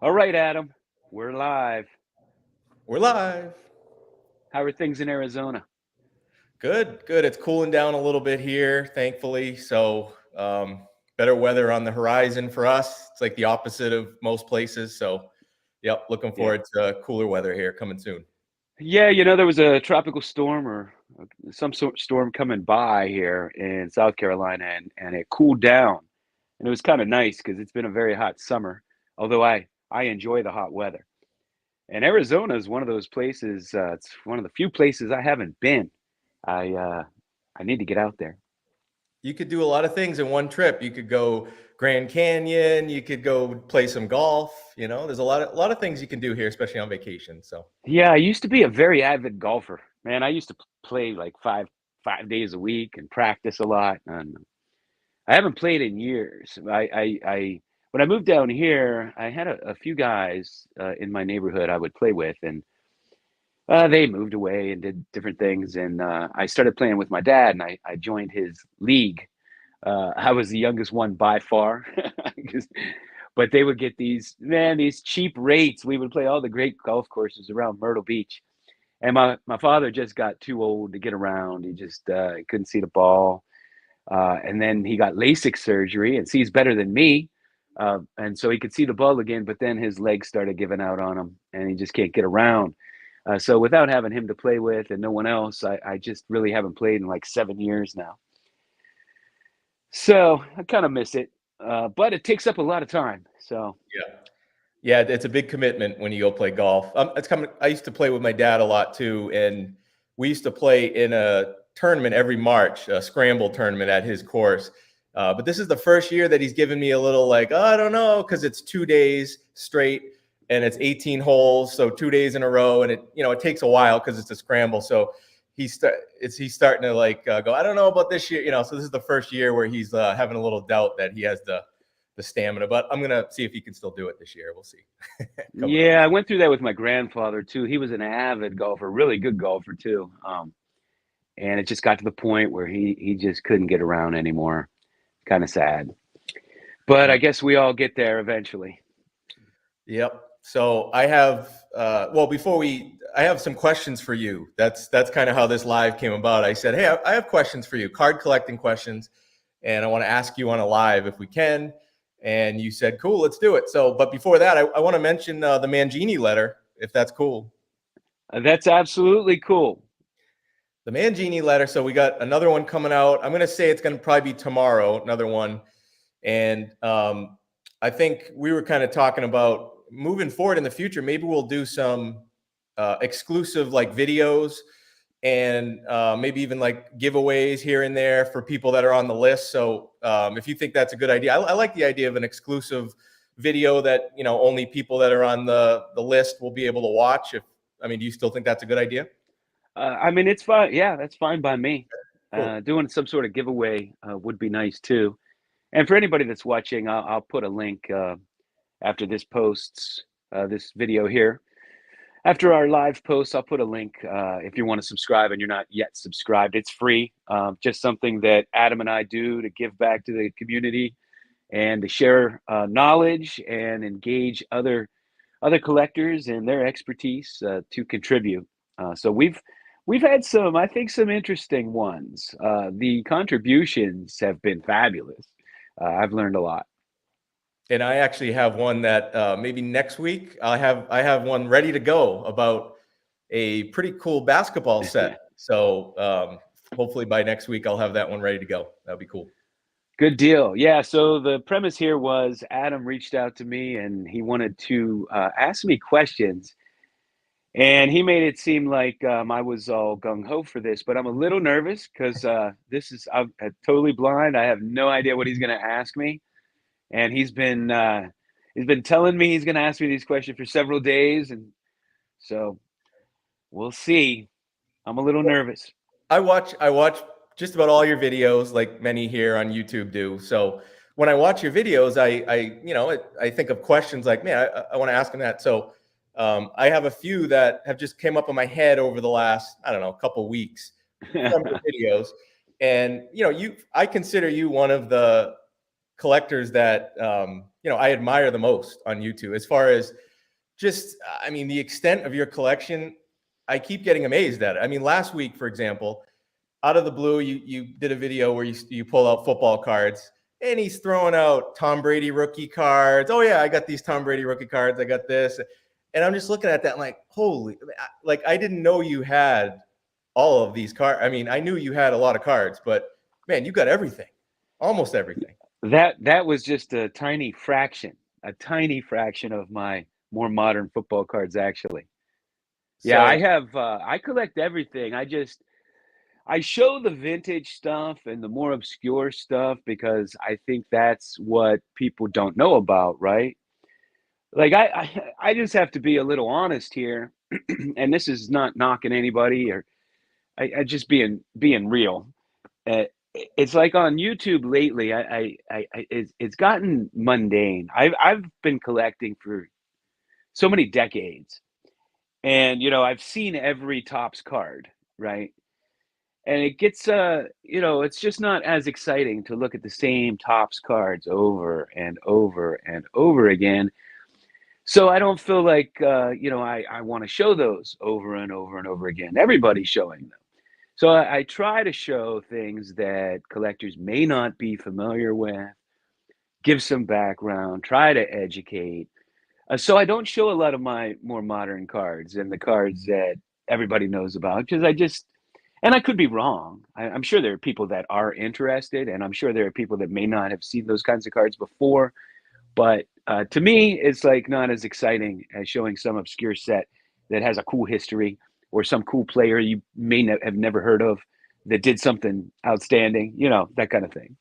All right, Adam, we're live. We're live. How are things in Arizona? Good, good. It's cooling down a little bit here, thankfully. So, better weather on the horizon for us. It's like the opposite of most places. So, yep, looking Yeah. forward to cooler weather here coming soon. Yeah, there was a tropical storm or some sort of storm coming by here in South Carolina, and it cooled down. And it was kind of nice because it's been a very hot summer, although I enjoy the hot weather. And Arizona is one of those places, it's one of the few places I haven't been. I need to get out there. You could do a lot of things in one trip. You could go Grand Canyon. You could go play some golf. There's a lot of things you can do here, especially on vacation. So, Yeah, I used to be a very avid golfer. Man, I used to play like five days a week and practice a lot. And I haven't played in years. I when I moved down here, I had a few guys in my neighborhood I would play with, and they moved away and did different things. And I started playing with my dad, and I joined his league. I was the youngest one by far, 'cause- but they would get these cheap rates. We would play all the great golf courses around Myrtle Beach, and my father just got too old to get around. He just couldn't see the ball. And then he got LASIK surgery and sees better than me. And so he could see the ball again, but then his legs started giving out on him and he just can't get around. So without having him to play with and no one else, I just really haven't played in like 7 years now. So I kind of miss it, but it takes up a lot of time. So yeah. Yeah, it's a big commitment when you go play golf. It's coming. I used to play with my dad a lot too, and we used to play in a tournament every March, a scramble tournament at his course. But this is the first year that he's given me a little like, oh, I don't know, because it's 2 days straight and it's 18 holes, so 2 days in a row, and it takes a while because it's a scramble. So he's starting to like go, I don't know about this year, So this is the first year where he's having a little doubt that he has the stamina, but I'm gonna see if he can still do it this year. We'll see. Coming up. yeah, I went through that with my grandfather too. He was an avid golfer, really good golfer too. And it just got to the point where he just couldn't get around anymore. Kind of sad. But I Yeah. guess we all get there eventually. Yep. So I have well before I have some questions for you. That's kind of how this live came about. I said, hey, I have questions for you, card collecting questions, and I want to ask you on a live if we can. And you said, cool, let's do it. So, but before that, I want to mention the Mangini letter, if that's cool. That's absolutely cool. The Mangini letter. So we got another one coming out. I'm going to say it's going to probably be tomorrow, another one. And I think we were kind of talking about moving forward in the future. Maybe we'll do some exclusive like videos and maybe even like giveaways here and there for people that are on the list. So if you think that's a good idea, I like the idea of an exclusive video that only people that are on the list will be able to watch. Do you still think that's a good idea? I mean, it's fine. Yeah, that's fine by me. Cool. Doing some sort of giveaway would be nice too. And for anybody that's watching, I'll put a link after this posts this video here. After our live post, I'll put a link if you want to subscribe and you're not yet subscribed. It's free. Just something that Adam and I do to give back to the community and to share knowledge and engage other collectors and their expertise to contribute. So we've had I think, some interesting ones. The contributions have been fabulous. I've learned a lot. And I actually have one that maybe next week I have one ready to go about a pretty cool basketball set. So hopefully by next week I'll have that one ready to go. That'd be cool. Good deal. Yeah. So the premise here was Adam reached out to me and he wanted to ask me questions. And he made it seem like I was all gung ho for this, but I'm a little nervous because I'm totally blind. I have no idea what he's going to ask me, and he's been telling me he's going to ask me these questions for several days, and so we'll see. I'm a little nervous. I watch just about all your videos, like many here on YouTube do. So when I watch your videos, I think of questions like, man, I want to ask him that. So I have a few that have just came up in my head over the last, I don't know, couple weeks from your videos. And I consider you one of the collectors that, I admire the most on YouTube as far as just, I mean, the extent of your collection. I keep getting amazed at it. I mean, last week, for example, out of the blue, you did a video where you pull out football cards, and he's throwing out Tom Brady rookie cards. Oh yeah, I got these Tom Brady rookie cards. I got this, and I'm just looking at that, like, holy, like I didn't know you had all of these cards. I mean, I knew you had a lot of cards, but man, you got everything, almost everything. That was just a tiny fraction of my more modern football cards, actually. Yeah, I So have. I collect everything. I show the vintage stuff and the more obscure stuff because I think that's what people don't know about, right? Like I just have to be a little honest here, and this is not knocking anybody or I just being real. Uh, it's like on YouTube lately. It's gotten mundane. I've been collecting for so many decades, and I've seen every Topps card, right? And it gets it's just not as exciting to look at the same Topps cards over and over and over again. So I don't feel like I want to show those over and over and over again. Everybody's showing them. So I try to show things that collectors may not be familiar with, give some background, try to educate. So I don't show a lot of my more modern cards and the cards that everybody knows about because and I could be wrong. I'm sure there are people that are interested, and I'm sure there are people that may not have seen those kinds of cards before. But to me, it's like not as exciting as showing some obscure set that has a cool history or some cool player you may have never heard of that did something outstanding, that kind of thing.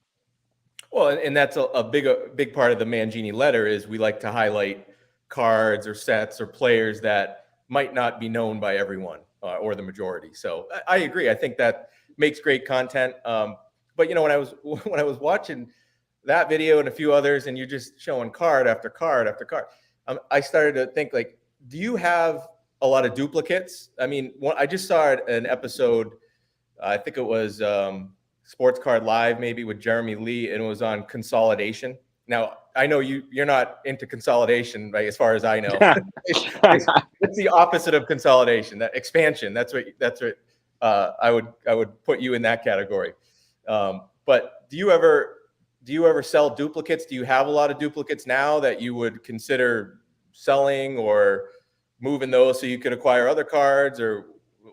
well, and that's a big part of the Mangini letter is we like to highlight cards or sets or players that might not be known by everyone or the majority. So I agree. I think that makes great content. But when I was when I was watching that video and a few others, and you're just showing card after card after card, I started to think, like, do you have a lot of duplicates? I mean, I just saw an episode. I think it was Sports Card Live, maybe with Jeremy Lee, and it was on consolidation. Now, I know you're not into consolidation, right? As far as I know, it's the opposite of consolidation. That expansion. That's what I would put you in that category. But do you ever sell duplicates? Do you have a lot of duplicates now that you would consider selling or moving those so you could acquire other cards, or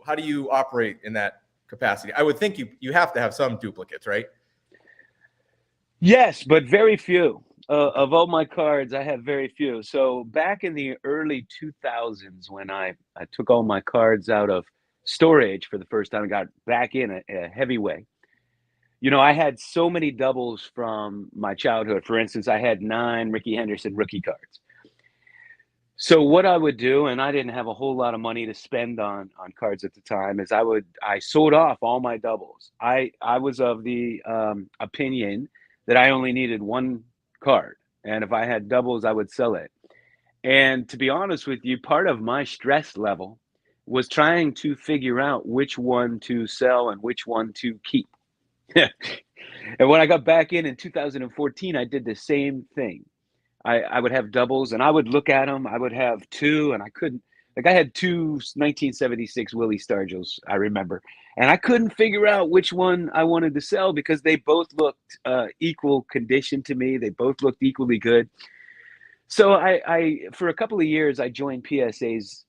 how do you operate in that capacity? I would think you have to have some duplicates, right? Yes, but very few. Of all my cards, I have very few. So back in the early 2000s, when I took all my cards out of storage for the first time and got back in a heavy way, I had so many doubles from my childhood. For instance, I had 9 Ricky Henderson rookie cards. So what I would do, and I didn't have a whole lot of money to spend on cards at the time, is I sold off all my doubles. I was of the opinion that I only needed one card, and if I had doubles, I would sell it. And to be honest with you, part of my stress level was trying to figure out which one to sell and which one to keep. And when I got back in 2014, I did the same thing. I would have doubles and I would look at them. I would have two and I couldn't, like I had two 1976 Willie Stargills, I remember, and I couldn't figure out which one I wanted to sell because they both looked equal condition to me. They both looked equally good. So for a couple of years, I joined PSA's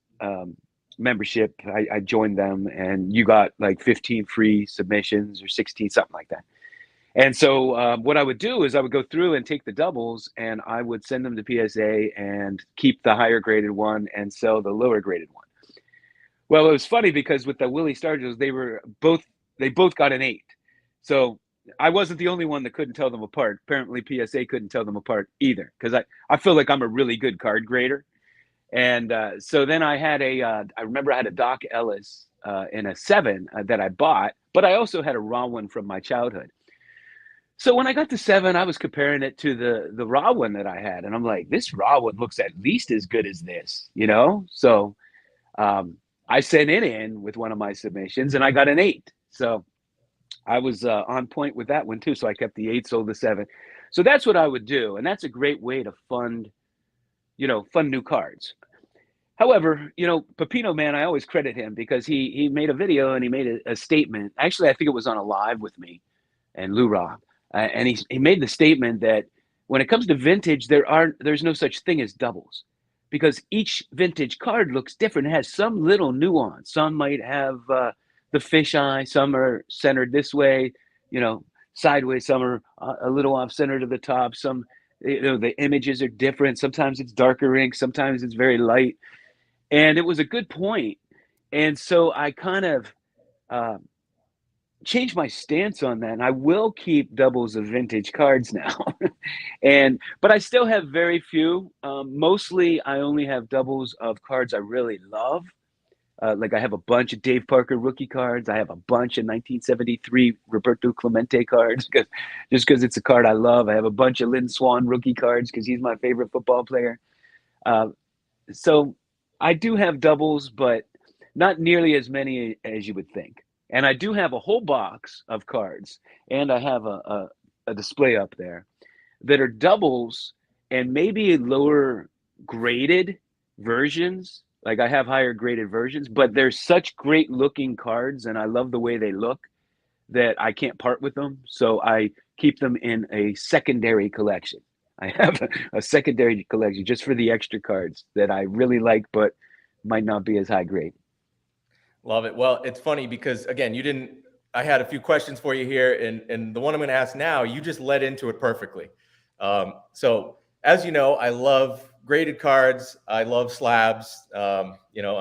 membership. I joined them and you got like 15 free submissions or 16, something like that. And so what I would do is I would go through and take the doubles and I would send them to PSA and keep the higher graded one and sell the lower graded one. Well, it was funny because with the Willie Stargills, they both got an 8. So I wasn't the only one that couldn't tell them apart. Apparently PSA couldn't tell them apart either because I feel like I'm a really good card grader. And so then I remember I had a Doc Ellis in a 7 that I bought, but I also had a raw one from my childhood. So when I got to 7, I was comparing it to the raw one that I had, and I'm like, this raw one looks at least as good as this, So I sent it in with one of my submissions, and I got an 8. So I was on point with that one too. So I kept the 8, sold the 7. So that's what I would do, and that's a great way to fund, fund new cards. However, Pepino man, I always credit him because he made a video and he made a statement. Actually, I think it was on a live with me and Lou Rock, and he made the statement that when it comes to vintage, there's no such thing as doubles, because each vintage card looks different. It has some little nuance. Some might have the fisheye. Some are centered this way, sideways. Some are a little off center to the top. Some, the images are different. Sometimes it's darker ink. Sometimes it's very light. And it was a good point. And so I kind of changed my stance on that. And I will keep doubles of vintage cards now. But I still have very few. Mostly I only have doubles of cards I really love. Like I have a bunch of Dave Parker rookie cards. I have a bunch of 1973 Roberto Clemente cards just because it's a card I love. I have a bunch of Lynn Swann rookie cards because he's my favorite football player. So I do have doubles, but not nearly as many as you would think. And I do have a whole box of cards, and I have a display up there that are doubles and maybe lower graded versions. Like I have higher graded versions, but they're such great looking cards, and I love the way they look that I can't part with them. So I keep them in a secondary collection. I have a secondary collection just for the extra cards that I really like, but might not be as high grade. Love it. Well, it's funny because again, I had a few questions for you here, and the one I'm going to ask now, you just led into it perfectly. So as you know, I love graded cards. I love slabs. I'm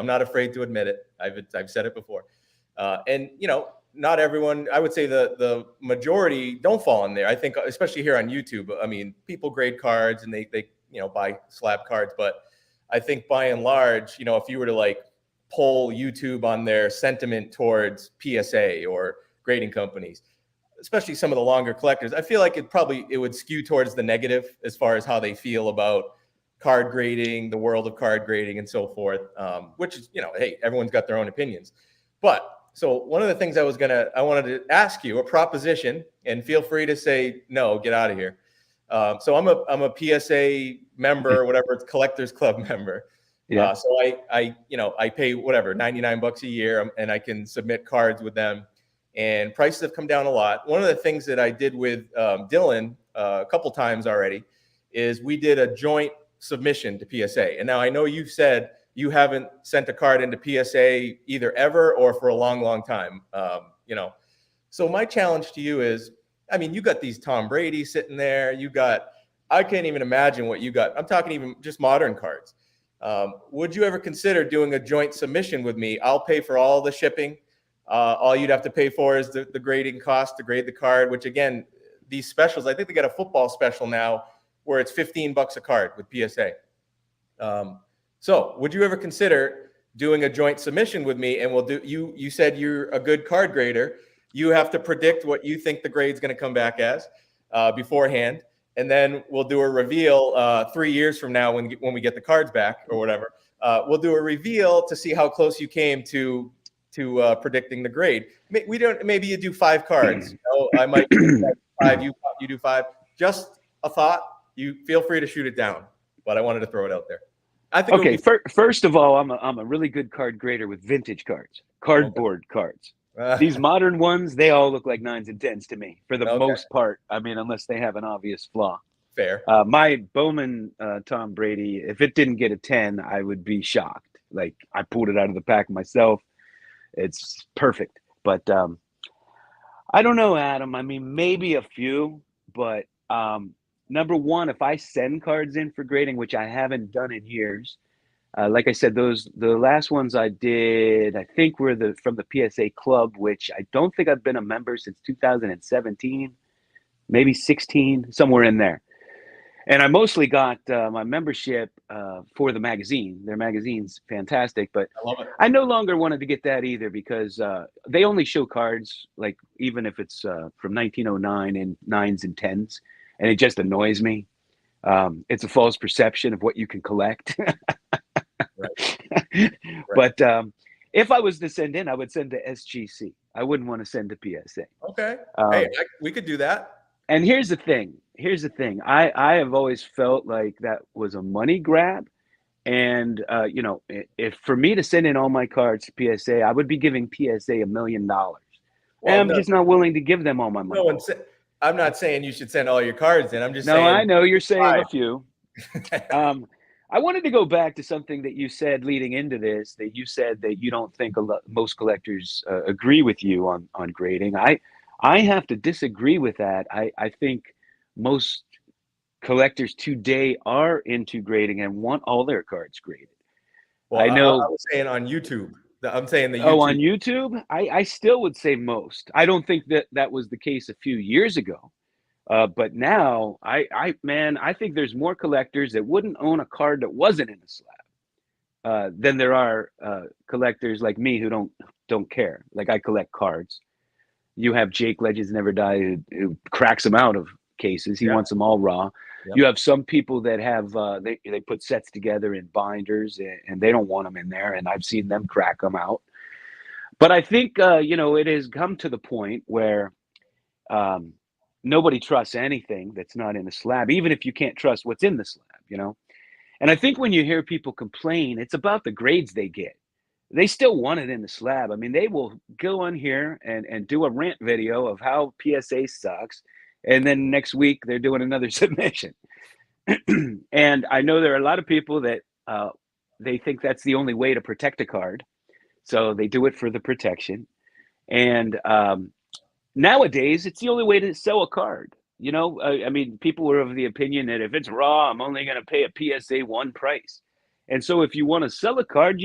not afraid to admit it. I've said it before. And not everyone, I would say the majority don't fall in there. I think, especially here on YouTube, I mean, people grade cards and they buy slab cards. But I think by and large, if you were to like poll YouTube on their sentiment towards PSA or grading companies, especially some of the longer collectors, I feel like it would skew towards the negative as far as how they feel about card grading, the world of card grading and so forth, which is, hey, everyone's got their own opinions. But so one of the things I wanted to ask you a proposition, and feel free to say, no, get out of here. So I'm a PSA member, whatever, it's Collectors Club member. Yeah. So I pay whatever, $99 a year, and I can submit cards with them, and prices have come down a lot. One of the things that I did with Dylan a couple times already is we did a joint submission to PSA. And now I know you've said you haven't sent a card into PSA either ever or for a long, long time. So my challenge to you is, I mean, you got these Tom Brady sitting there. I can't even imagine what you got. I'm talking even just modern cards. Would you ever consider doing a joint submission with me? I'll pay for all the shipping. All you'd have to pay for is the grading cost to grade the card, which again, these specials, I think they got a football special now where it's $15 a card with PSA. So would you ever consider doing a joint submission with me? And you said you're a good card grader. You have to predict what you think the grade's going to come back as beforehand. And then we'll do a reveal 3 years from now when we get the cards back or whatever. We'll do a reveal to see how close you came to predicting the grade. Maybe you do 5 cards. I might do 5. You do 5. Just a thought. You feel free to shoot it down, but I wanted to throw it out there. I think. Okay. First of all, I'm a really good card grader with vintage cards, cardboard cards. These modern ones, they all look like 9s and 10s to me for the most part. I mean, unless they have an obvious flaw. Fair. My Bowman Tom Brady, if it didn't get a 10, I would be shocked. Like I pulled it out of the pack myself. It's perfect. But I don't know, Adam. I mean, maybe a few, but number one, if I send cards in for grading, which I haven't done in years, like I said, the last ones I did, I think were from the PSA Club, which I don't think I've been a member since 2017, maybe 16, somewhere in there. And I mostly got my membership for the magazine. Their magazine's fantastic, but I love it. I no longer wanted to get that either because they only show cards, like even if it's from 1909 in 9s and 10s, and it just annoys me. It's a false perception of what you can collect. Right. But if I was to send in, I would send to SGC. I wouldn't want to send to PSA. Okay. We could do that. And here's the thing. here's the thing. I have always felt like that was a money grab. And you know, if for me to send in all my cards to PSA, I would be giving PSA $1 million. And Well, I'm no, just not willing to give them all my no money. one said. I'm not saying you should send all your cards in. I'm just No, I saying. know you're saying a Why? few. Um, I wanted to go back to something that you said leading into this, that you said that you don't think most collectors agree with you on grading. I have to disagree with that. I think most collectors today are into grading and want all their cards graded. Well, I I know. was saying on YouTube. I'm saying the Oh, YouTube. on YouTube, I still would say most. I don't think that that was the case a few years ago. But now, man, I think there's more collectors that wouldn't own a card that wasn't in the slab than there are collectors like me who don't care. Like I collect cards. You have Jake Legends Never Die who cracks them out of cases. He Yeah. wants them all raw. Yep. You have some people that have they put sets together in binders and they don't want them in there, and I've seen them crack them out. But I think you know, it has come to the point where um, nobody trusts anything that's not in the slab, even if you can't trust what's in the slab, you know? And I think when you hear people complain, it's about the grades they get. They still want it in the slab. I mean, they will go on here and do a rant video of how PSA sucks. And then next week they're doing another submission. And I know there are a lot of people that they think that's the only way to protect a card. So they do it for the protection. And nowadays, it's the only way to sell a card. You know, I mean, people were of the opinion that if it's raw, I'm only going to pay a PSA 1 price. And so if you want to sell a card,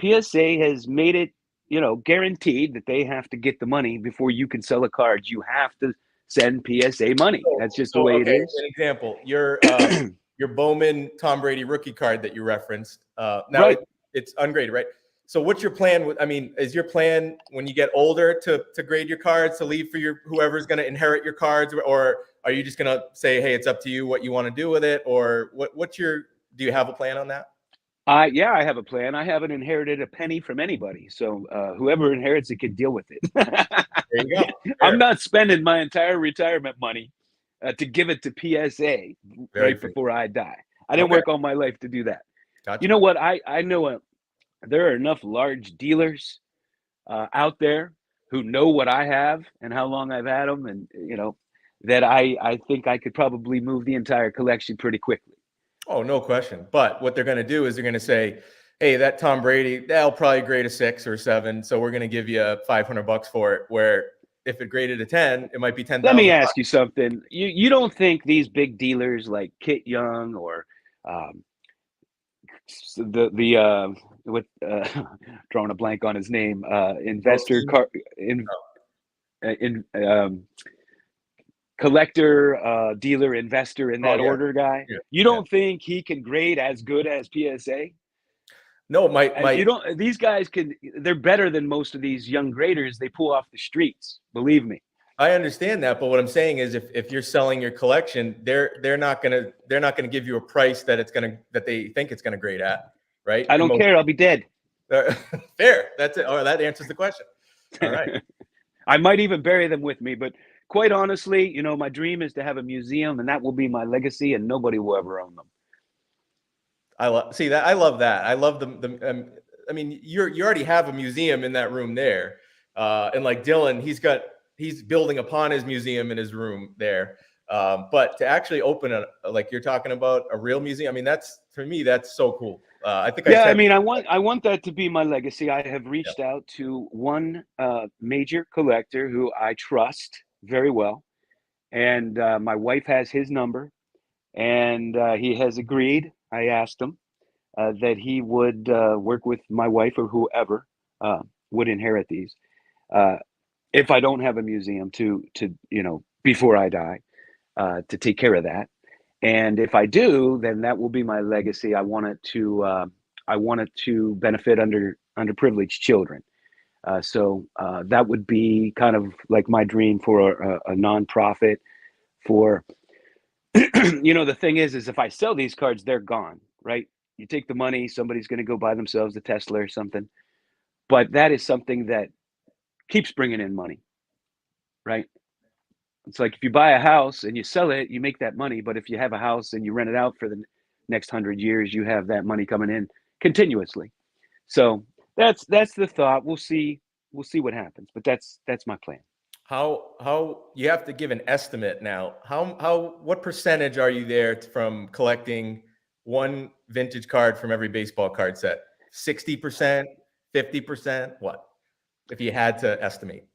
PSA has made it, you know, guaranteed that they have to get the money before you can sell a card. You have to send PSA money. That's just the way it Okay, is. an example, your Bowman Tom Brady rookie card that you referenced. Now Right. it's ungraded, right? So what's your plan? I mean, is your plan when you get older to grade your cards, to leave for your whoever's going to inherit your cards, or are you just going to say, hey, it's up to you what you want to do with it, or do you have a plan on that? Yeah, I have a plan. I haven't inherited a penny from anybody, so whoever inherits it can deal with it. There you go. I'm not spending my entire retirement money to give it to PSA right before I die. I didn't work all my life to do that. Gotcha. You know what? I know there are enough large dealers out there who know what I have and how long I've had them, and you know that I think I could probably move the entire collection pretty quickly. Oh, no question. But what they're going to do is they're going to say, hey, that Tom Brady, that'll probably grade a 6 or 7. So we're going to give you $500 for it. Where if it graded a 10, it might be 10,000. Let me ask you something. You don't think these big dealers like Kit Young or with drawing a blank on his name, investor collector, dealer, investor in that order guy. Yeah. You don't think he can grade as good as PSA? No, you don't. These guys can. They're better than most of these young graders they pull off the streets. Believe me. I understand that, but what I'm saying is, if you're selling your collection, they're not gonna give you a price that they think it's gonna grade at, right? I don't care. I'll be dead. Fair. That's it. Oh, that answers the question. All right. I might even bury them with me, but quite honestly, you know, my dream is to have a museum, and that will be my legacy, and nobody will ever own them. I love that. I love that. I love I mean, you already have a museum in that room there, and like Dylan, he's building upon his museum in his room there. But to actually open like you're talking about a real museum, I mean, for me, that's so cool. I think I mean, I want that to be my legacy. I have reached out to one major collector who I trust very well, and my wife has his number, and he has agreed. I asked him that he would work with my wife or whoever would inherit these. If I don't have a museum to you know, before I die, to take care of that. And if I do, then that will be my legacy. I want it to benefit underprivileged children. So that would be kind of like my dream for a nonprofit. For you know, the thing is if I sell these cards, they're gone, right? You take the money, somebody's going to go buy themselves a Tesla or something. But that is something that keeps bringing in money, right? It's like if you buy a house and you sell it, you make that money. But if you have a house and you rent it out for the next 100 years, you have that money coming in continuously. So that's the thought. We'll see what happens. But that's my plan. How you have to give an estimate now? What percentage are you there from collecting one vintage card from every baseball card set? 60%, 50%? What? If you had to estimate.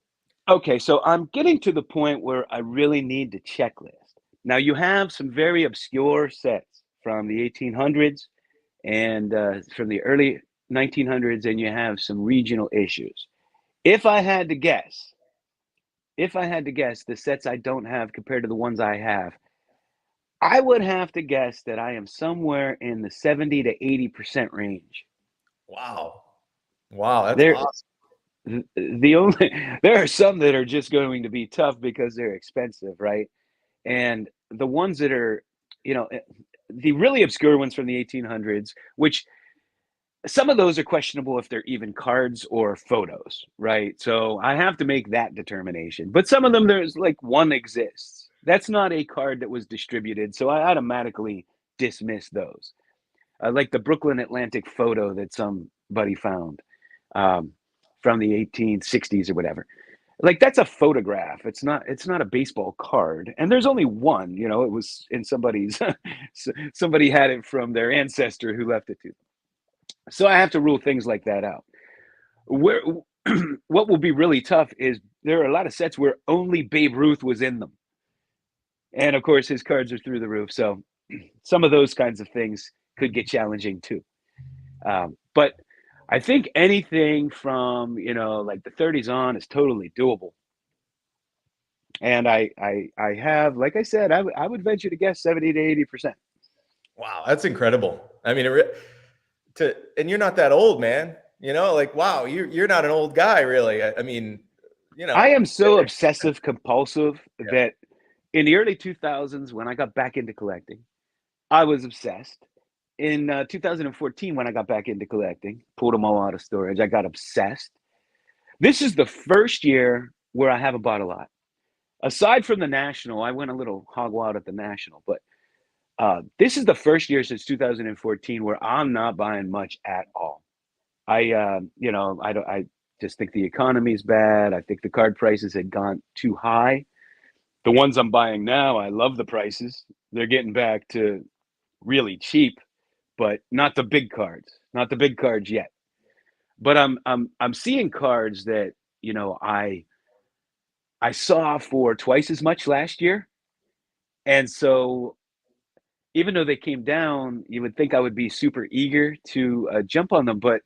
Okay, so I'm getting to the point where I really need the checklist. Now you have some very obscure sets from the 1800s and from the early 1900s, and you have some regional issues. If I had to guess, the sets I don't have compared to the ones I have, I would have to guess that I am somewhere in the 70 to 80% range. Wow. Wow, that's There, awesome. the only there are some that are just going to be tough because they're expensive, right? And the ones that are, you know, the really obscure ones from the 1800s, which some of those are questionable if they're even cards or photos, right? So I have to make that determination. But some of them, there's like one exists. That's not a card that was distributed, so I automatically dismiss those. Like the Brooklyn Atlantic photo that somebody found um, from the 1860s or whatever. Like that's a photograph. It's not a baseball card. And there's only one. You know, it was in somebody's. Somebody had it from their ancestor who left it to them. So I have to rule things like that out. Where what will be really tough is there are a lot of sets where only Babe Ruth was in them, and of course his cards are through the roof. So some of those kinds of things could get challenging too. But I think anything from like the 30s on is totally doable. And I have, like I said, I would venture to guess 70 to 80%. Wow, that's incredible. I mean, and you're not that old, man. You know, like wow, you're not an old guy, really. I mean, you know, I am so obsessive compulsive yeah. that in the early 2000s, when I got back into collecting, I was obsessed. In 2014, when I got back into collecting, pulled them all out of storage, I got obsessed. This is the first year where I haven't bought a lot. Aside from the National, I went a little hog wild at the National, but this is the first year since 2014 where I'm not buying much at all. I just think the economy's bad. I think the card prices had gone too high. The ones I'm buying now, I love the prices. They're getting back to really cheap, but not the big cards. Not the big cards yet. But I'm seeing cards that, I saw for twice as much last year. And so even though they came down, you would think I would be super eager to jump on them, but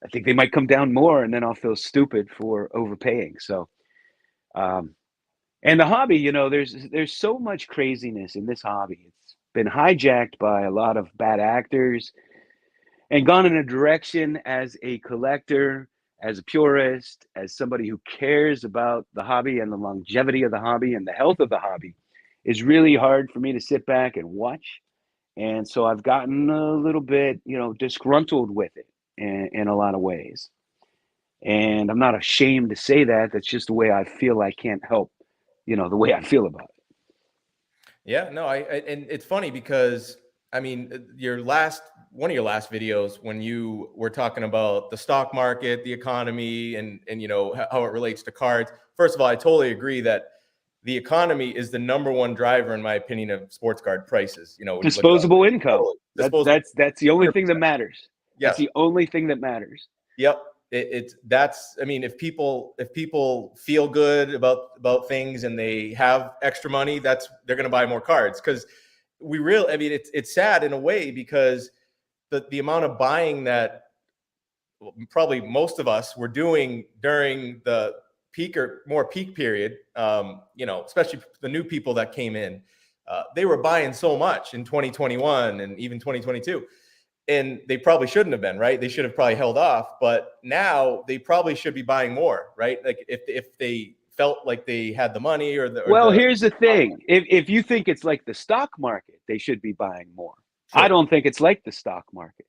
I think they might come down more, and then I'll feel stupid for overpaying. So, um, and the hobby, there's so much craziness in this hobby. It's been hijacked by a lot of bad actors and gone in a direction as a collector, as a purist, as somebody who cares about the hobby and the longevity of the hobby and the health of the hobby. Is really hard for me to sit back and watch. And so I've gotten a little bit, disgruntled with it in a lot of ways. And I'm not ashamed to say that. That's just the way I feel. I can't help, the way I feel about it. Yeah, no, and it's funny because I mean, one of your last videos when you were talking about the stock market, the economy, and how it relates to cards. First of all, I totally agree that the economy is the number one driver, in my opinion, of sports card prices. Disposable income. Disposable. That's the only thing that matters. Yes. That's the only thing that matters. Yep. I mean, if people feel good about things and they have extra money, they're going to buy more cards because I mean, it's sad in a way because the amount of buying that probably most of us were doing during the peak period, especially the new people that came in, they were buying so much in 2021 and even 2022. And they probably shouldn't have been, right? They should have probably held off, but now they probably should be buying more, right? Like if they felt like they had the money here's the thing. If you think it's like the stock market, they should be buying more. Sure. I don't think it's like the stock market.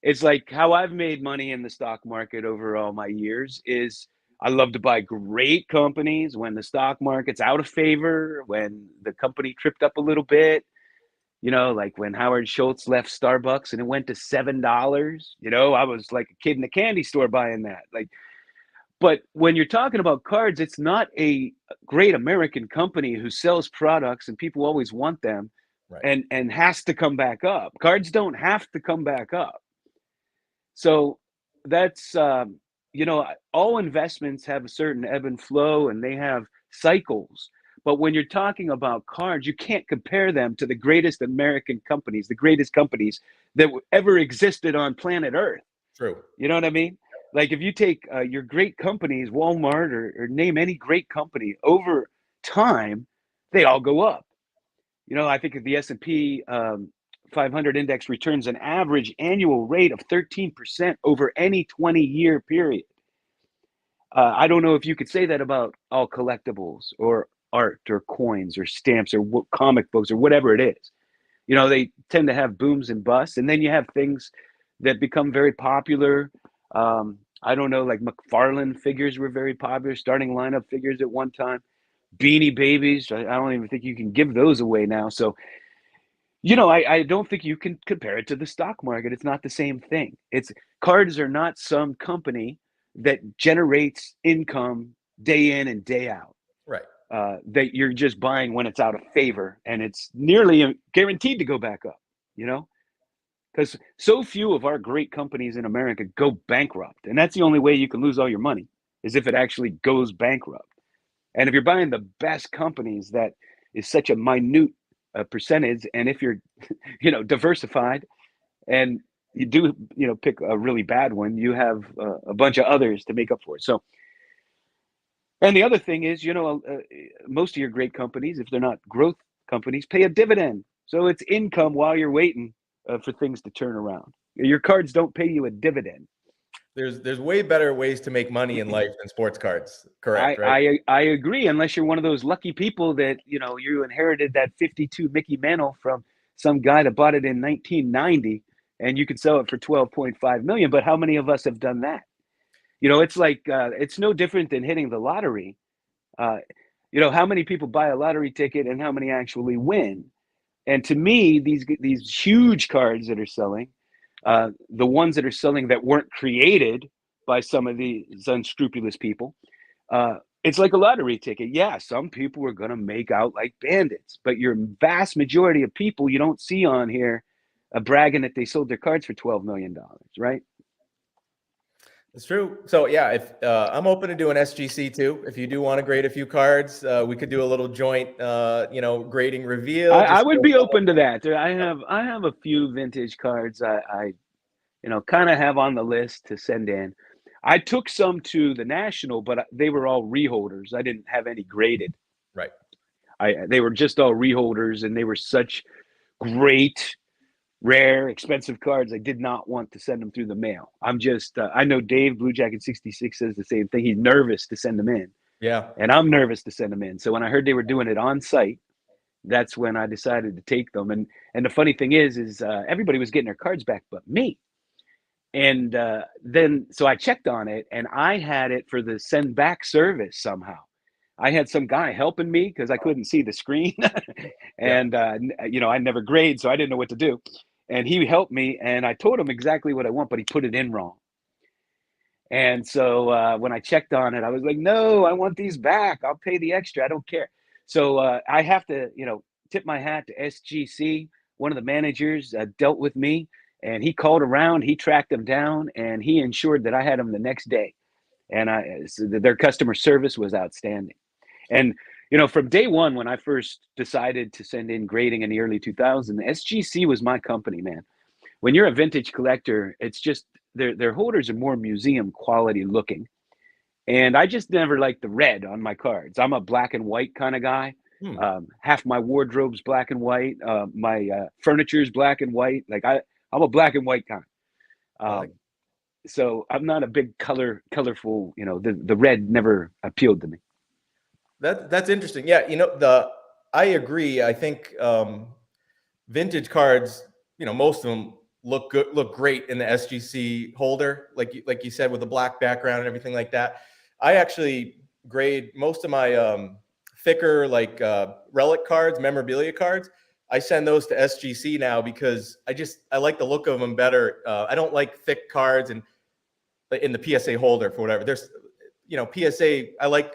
It's like how I've made money in the stock market over all my years is I love to buy great companies when the stock market's out of favor, when the company tripped up a little bit, like when Howard Schultz left Starbucks and it went to $7, I was like a kid in a candy store buying that. But when you're talking about cards, it's not a great American company who sells products and people always want them Right. and has to come back up. Cards don't have to come back up. So that's all investments have a certain ebb and flow and they have cycles. But when you're talking about cards, you can't compare them to the greatest American companies, the greatest companies that ever existed on planet Earth. True. You know what I mean? Like if you take your great companies, Walmart or name any great company, over time, they all go up. I think the S&P 500 index returns an average annual rate of 13% over any 20-year period. I don't know if you could say that about all collectibles or art or coins or stamps or comic books or whatever it is. They tend to have booms and busts, and then you have things that become very popular. I don't know, like McFarlane figures were very popular, starting lineup figures at one time. Beanie Babies, I don't even think you can give those away now. So, I don't think you can compare it to the stock market. It's not the same thing. Cards are not some company that generates income day in and day out. Right. That you're just buying when it's out of favor and it's nearly guaranteed to go back up, because so few of our great companies in America go bankrupt. And that's the only way you can lose all your money is if it actually goes bankrupt. And if you're buying the best companies, that is such a minute percentage. And if you're, diversified and you do, pick a really bad one, you have a bunch of others to make up for it. So, and the other thing is, most of your great companies, if they're not growth companies, pay a dividend. So it's income while you're waiting for things to turn around. Your cards don't pay you a dividend. There's way better ways to make money in life than sports cards. Correct, right? I agree, unless you're one of those lucky people that, you inherited that 52 Mickey Mantle from some guy that bought it in 1990 and you could sell it for 12.5 million. But how many of us have done that? It's like, it's no different than hitting the lottery. How many people buy a lottery ticket and how many actually win? And to me, these huge cards that are selling, the ones that are selling that weren't created by some of these unscrupulous people, it's like a lottery ticket. Yeah, some people are going to make out like bandits, but your vast majority of people you don't see on here bragging that they sold their cards for $12 million, right? It's true. So yeah, if I'm open to doing SGC too. If you do want to grade a few cards, we could do a little joint, grading reveal. I would be open to that. I have a few vintage cards I kind of have on the list to send in. I took some to the National, but they were all reholders. I didn't have any graded. Right. They were just all reholders, and they were such great, rare, expensive cards. I did not want to send them through the mail. I know Dave Blue Jacket 66 says the same thing. He's nervous to send them in. Yeah. And I'm nervous to send them in. So when I heard they were doing it on site, that's when I decided to take them. And the funny thing is everybody was getting their cards back but me. And then so I checked on it, and I had it for the send back service somehow. I had some guy helping me because I couldn't see the screen, and I never grade, so I didn't know what to do. And he helped me, and I told him exactly what I want, but he put it in wrong. And so when I checked on it, I was like, "No, I want these back. I'll pay the extra. I don't care." So I have to, tip my hat to SGC. One of the managers dealt with me. And he called around, he tracked them down, and he ensured that I had them the next day. And so their customer service was outstanding. And, from day one, when I first decided to send in grading in the early 2000s, SGC was my company, man. When you're a vintage collector, it's just their holders are more museum quality looking. And I just never liked the red on my cards. I'm a black and white kind of guy. Half my wardrobe's black and white. My furniture's black and white. I'm a black and white guy. So I'm not a big colorful, the red never appealed to me. That's interesting. Yeah. I agree. I think vintage cards, most of them look great in the SGC holder, like you said, with the black background and everything like that. I actually grade most of my thicker like relic cards, memorabilia cards. I send those to SGC now because I like the look of them better. I don't like thick cards and in the PSA holder for whatever. There's, PSA. I like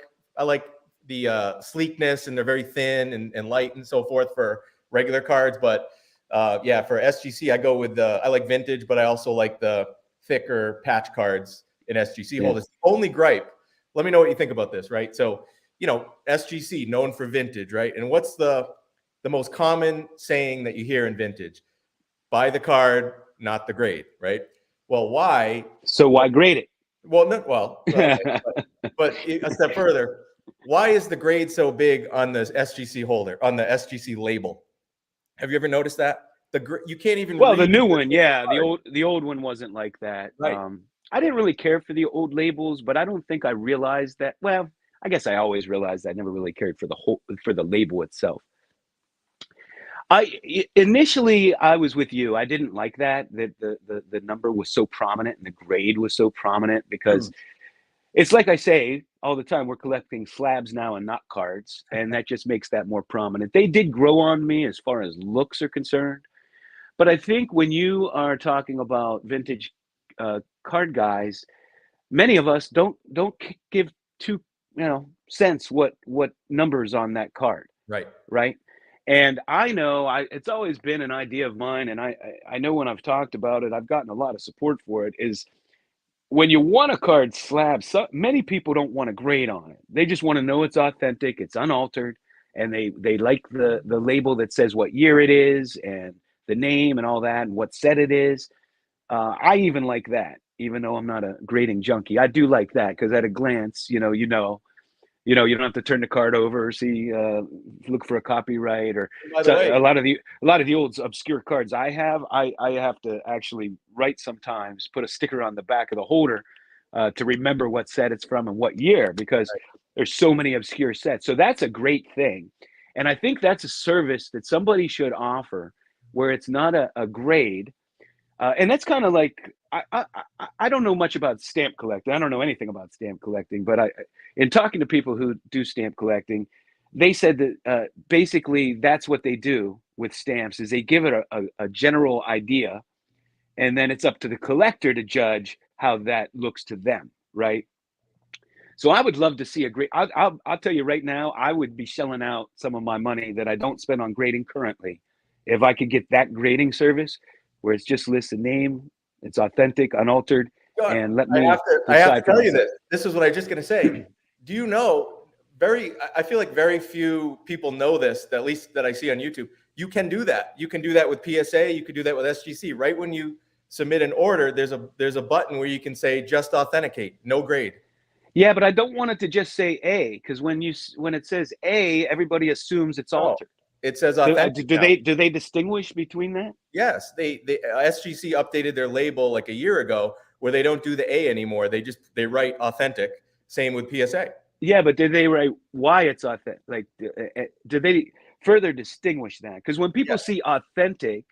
the sleekness, and they're very thin and light and so forth for regular cards. But yeah, for SGC, I go with I like vintage, but I also like the thicker patch cards in SGC holders. Only gripe. Let me know what you think about this, right? So, SGC known for vintage, right? And what's the most common saying that you hear in vintage? Buy the card, not the grade, right? Well, why? So why grade it? Well, no, well, okay, but a step further, why is the grade so big on the SGC holder, on the SGC label? Have you ever noticed that? You can't even. Well, the new one, yeah. The old one wasn't like that. Right. I didn't really care for the old labels, but I don't think I realized that. Well, I guess I always realized I never really cared for the label itself. Initially I was with you. I didn't like that the number was so prominent and the grade was so prominent, because it's like I say all the time, we're collecting slabs now and not cards, and that just makes that more prominent. They did grow on me as far as looks are concerned, but I think when you are talking about vintage card guys, many of us don't give two cents what numbers on that card. Right. And I know it's always been an idea of mine, and I know when I've talked about it, I've gotten a lot of support for it, is when you want a card slab, many people don't want a grade on it. They just want to know it's authentic, it's unaltered, and they like the label that says what year it is and the name and all that and what set it is. I even like that, even though I'm not a grading junkie. I do like that, because at a glance, you don't have to turn the card over or see look for a copyright or a lot of the old obscure cards I have to actually write sometimes, put a sticker on the back of the holder to remember what set it's from and what year, because there's so many obscure sets. So that's a great thing, and I think that's a service that somebody should offer, where it's not a grade. And that's kind of like, I don't know much about stamp collecting. I don't know anything about stamp collecting, but in talking to people who do stamp collecting, they said that basically that's what they do with stamps, is they give it a general idea, and then it's up to the collector to judge how that looks to them, right? So I would love to see a grade. I'll tell you right now, I would be shelling out some of my money that I don't spend on grading currently if I could get that grading service, where it's just lists the name, it's authentic, unaltered, and let me. I have to tell you this. This is what I'm just going to say. Do you know? I feel like very few people know this. At least that I see on YouTube. You can do that. You can do that with PSA. You could do that with SGC. Right when you submit an order, there's a button where you can say just authenticate, no grade. Yeah, but I don't want it to just say A, because when it says A, everybody assumes it's altered. It says authentic. Do they distinguish between that? Yes, they SGC updated their label like a year ago, where they don't do the A anymore. They write authentic. Same with PSA. Yeah, but did they write why it's authentic? Like, do they further distinguish that? Because when people see authentic,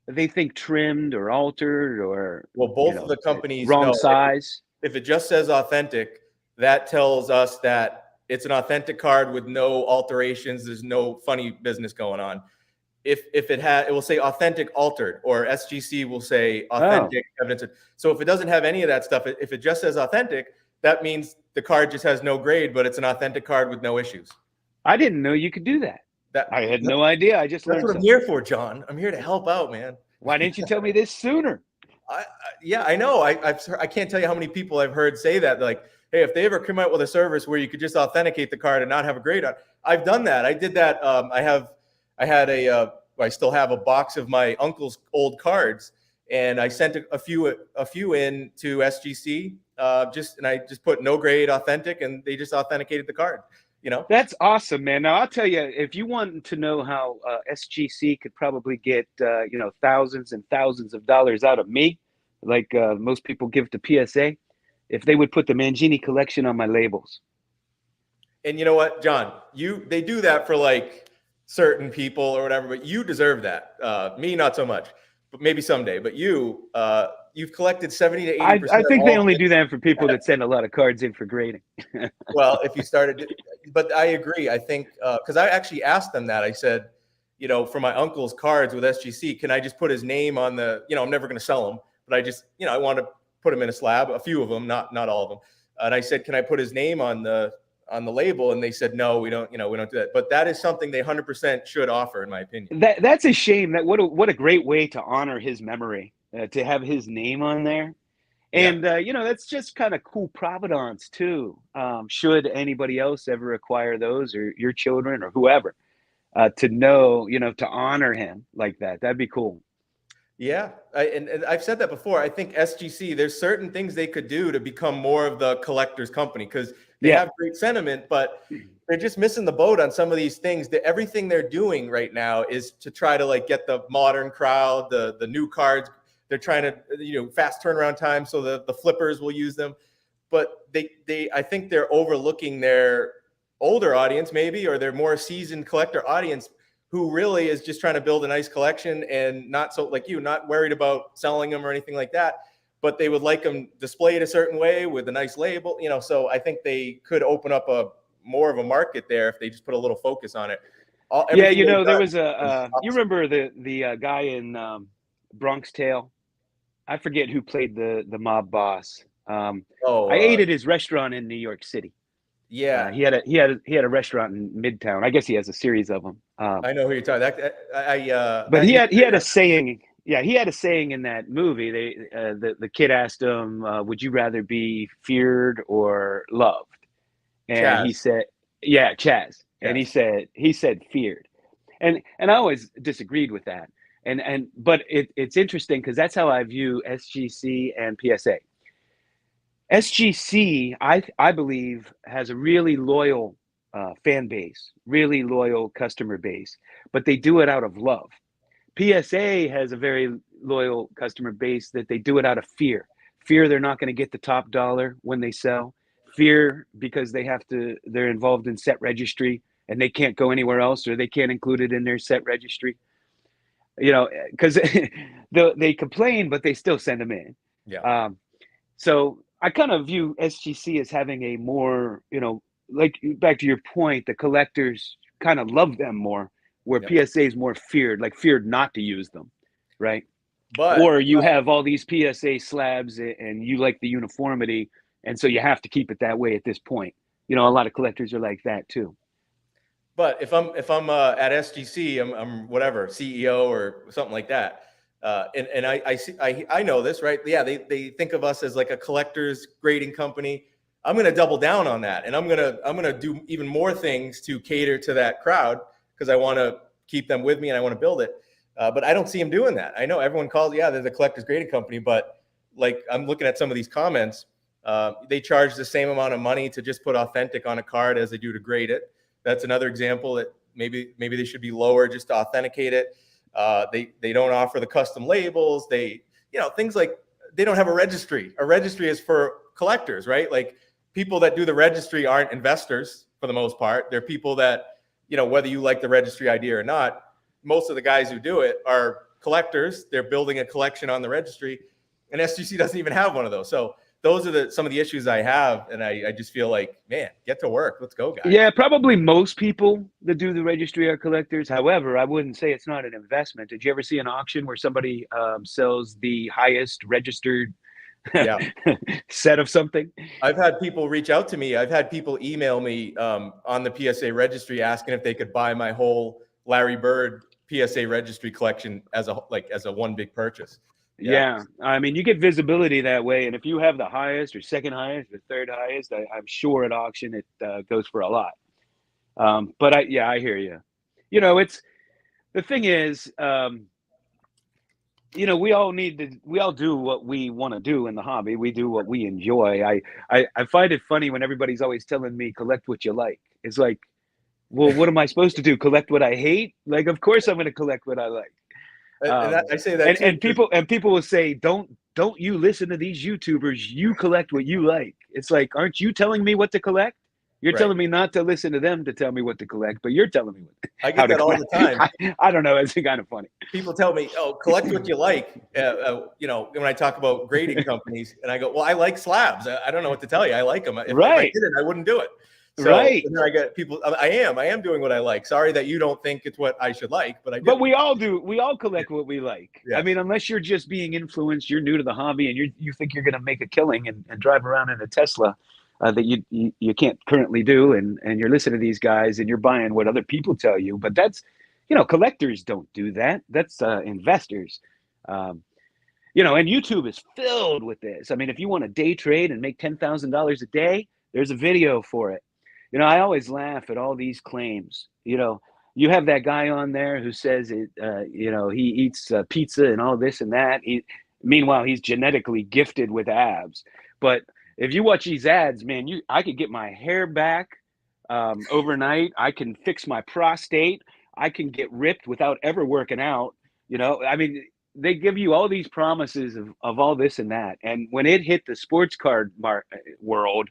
they think trimmed or altered or both of the companies wrong size. If it just says authentic, that tells us that it's an authentic card with no alterations. There's no funny business going on. If it will say authentic altered, or SGC will say authentic evidence. So if it doesn't have any of that stuff, if it just says authentic, that means the card just has no grade, but it's an authentic card with no issues. I didn't know you could do that. I had no idea. I just learned. That's what I'm here for, John. I'm here to help out, man. Why didn't you tell me this sooner? I know. I can't tell you how many people I've heard say that. Like, hey, if they ever come out with a service where you could just authenticate the card and not have a grade on, I've done that. I did that. I still have a box of my uncle's old cards, and I sent a few in to SGC. And I just put no grade, authentic, and they just authenticated the card. That's awesome, man. Now I'll tell you, if you want to know how SGC could probably get thousands and thousands of dollars out of me, like most people give to PSA, if they would put the Mangini collection on my labels. And you know what, John? They do that for like certain people or whatever, but you deserve that. Me, not so much, but maybe someday. But you, you've collected 70 to 80% I of think they all. only do that for people that send a lot of cards in for grading. Well, if you started, but I agree. I think because I actually asked them that. I said, you know, for my uncle's cards with SGC, can I just put his name on the? You know, I'm never going to sell them, but I just, you know, I want to put them in a slab, a few of them, not all of them. And I said, can I put his name on the label? And they said, no, we don't. You know, we don't do that. But that is something they 100% should offer, in my opinion. That's a shame. That what a great way to honor his memory, to have his name on there. And Yeah. you know, that's just kind of cool provenance too. Should anybody else ever acquire those, or your children, or whoever, to know, you know, to honor him like that, that'd be cool. Yeah, and I've said that before. I think SGC, there's certain things they could do to become more of the collector's company, because they Yeah. have great sentiment, but they're just missing the boat on some of these things. That everything they're doing right now is to try to like get the modern crowd, the new cards. They're trying to, you know, fast turnaround time so the flippers will use them. But they I think they're overlooking their older audience maybe, or their more seasoned collector audience, who really is just trying to build a nice collection and not so, like you, not worried about selling them or anything like that, but they would like them displayed a certain way with a nice label, you know. So I think they could open up a more of a market there if they just put a little focus on it. Yeah, you know, there Done was is you awesome. remember the guy in Bronx Tale? I forget who played the mob boss. Oh, I ate at his restaurant in New York City. yeah, He had a restaurant in Midtown. I guess he has a series of them. I know who you're talking. But he He's had a saying. Yeah, he had a saying in that movie. The kid asked him, "Would you rather be feared or loved?" And he Chaz. said, "Yeah, Chaz." And Yes. he said feared. And I always disagreed with that. But it's interesting because that's how I view SGC and PSA. SGC, I believe, has a really loyal fan base, really loyal customer base, but they do it out of love. PSA has a very loyal customer base that they do it out of fear. Fear they're not going to get the top dollar when they sell. Fear because they're involved in set registry and they can't go anywhere else, or they can't include it in their set registry. You know, because they complain, but they still send them in. Yeah. Um, so I kind of view SGC as having a more, you know, like back to your point, the collectors kind of love them more, where Yep. PSA is more feared, like feared not to use them, right? But Or you have all these PSA slabs and you like the uniformity, and so you have to keep it that way at this point. You know, a lot of collectors are like that too. But if I'm at SGC, I'm whatever CEO or something like that, and I see I know this, right? Yeah, they think of us as like a collector's grading company. I'm going to double down on that, and I'm gonna do even more things to cater to that crowd, because I want to keep them with me and I want to build it. But I don't see them doing that. I know everyone calls, yeah, they're the collector's grading company, but like I'm looking at some of these comments, they charge the same amount of money to just put authentic on a card as they do to grade it. That's another example that maybe they should be lower just to authenticate it. They don't offer the custom labels. They, you know, things like they don't have a registry. A registry is for collectors, right? Like people that do the registry aren't investors for the most part. They're people that, you know, whether you like the registry idea or not, most of the guys who do it are collectors. They're building a collection on the registry, and SGC doesn't even have one of those. So those are some of the issues I have, and I just feel like, man, get to work. Let's go, guys. Yeah, probably most people that do the registry are collectors. However, I wouldn't say it's not an investment. Did you ever see an auction where somebody sells the highest registered Yeah. set of something? I've had people reach out to me. I've had people email me on the PSA registry asking if they could buy my whole Larry Bird PSA registry collection as a one big purchase. Yeah, I mean, you get visibility that way, and if you have the highest or second highest or third highest, I'm sure at auction it goes for a lot. But I hear you. You know, it's the thing is, you know, we all do what we want to do in the hobby. We do what we enjoy. I find it funny when everybody's always telling me collect what you like. It's like, well, what am I supposed to do? Collect what I hate? Like, of course I'm going to collect what I like. I say that too. And people will say, don't you listen to these YouTubers? You collect what you like. It's like, aren't you telling me what to collect? You're Right. telling me not to listen to them to tell me what to collect, but you're telling me I how get to that all collect. the time. I don't know. It's kind of funny. People tell me, "Oh, collect what you like." You know, when I talk about grading companies, and I go, "Well, I like slabs. I don't know what to tell you. I like them. If I Right. didn't, I wouldn't do it." So Right. and then I get people. I am doing what I like. Sorry that you don't think it's what I should like, but I do. But we all do. We all collect what we like. I Yes. mean, unless you're just being influenced, you're new to the hobby, and you think you're going to make a killing and drive around in a Tesla that you can't currently do, and you're listening to these guys and you're buying what other people tell you. But that's, collectors don't do that. That's investors. And YouTube is filled with this. I mean, if you want to day trade and make $10,000 a day, there's a video for it. I always laugh at all these claims. You have that guy on there who says it. He eats pizza and all this and that. Meanwhile, he's genetically gifted with abs. But if you watch these ads, man, I could get my hair back overnight. I can fix my prostate. I can get ripped without ever working out. I mean, they give you all these promises of all this and that. And when it hit the sports card world,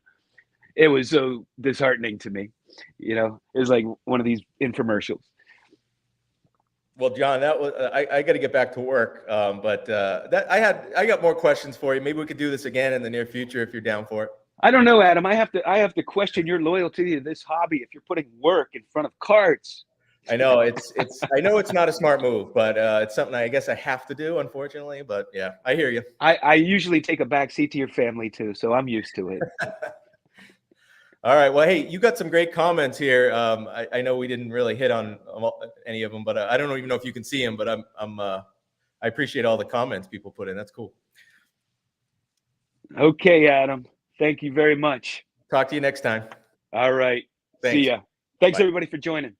it was so disheartening to me. It was like one of these infomercials. Well, John, that was I got to get back to work, but I got more questions for you. Maybe we could do this again in the near future if you're down for it. I don't know, Adam. I have to question your loyalty to this hobby if you're putting work in front of cards. I know I know it's not a smart move, but it's something I guess I have to do, unfortunately. But yeah, I hear you. I usually take a back seat to your family too, so I'm used to it. All right. Well, hey, you got some great comments here. I know we didn't really hit on any of them, but I don't even know if you can see them. But I appreciate all the comments people put in. That's cool. Okay, Adam. Thank you very much. Talk to you next time. All right. Thanks. See ya. Thanks, Bye. everybody, for joining.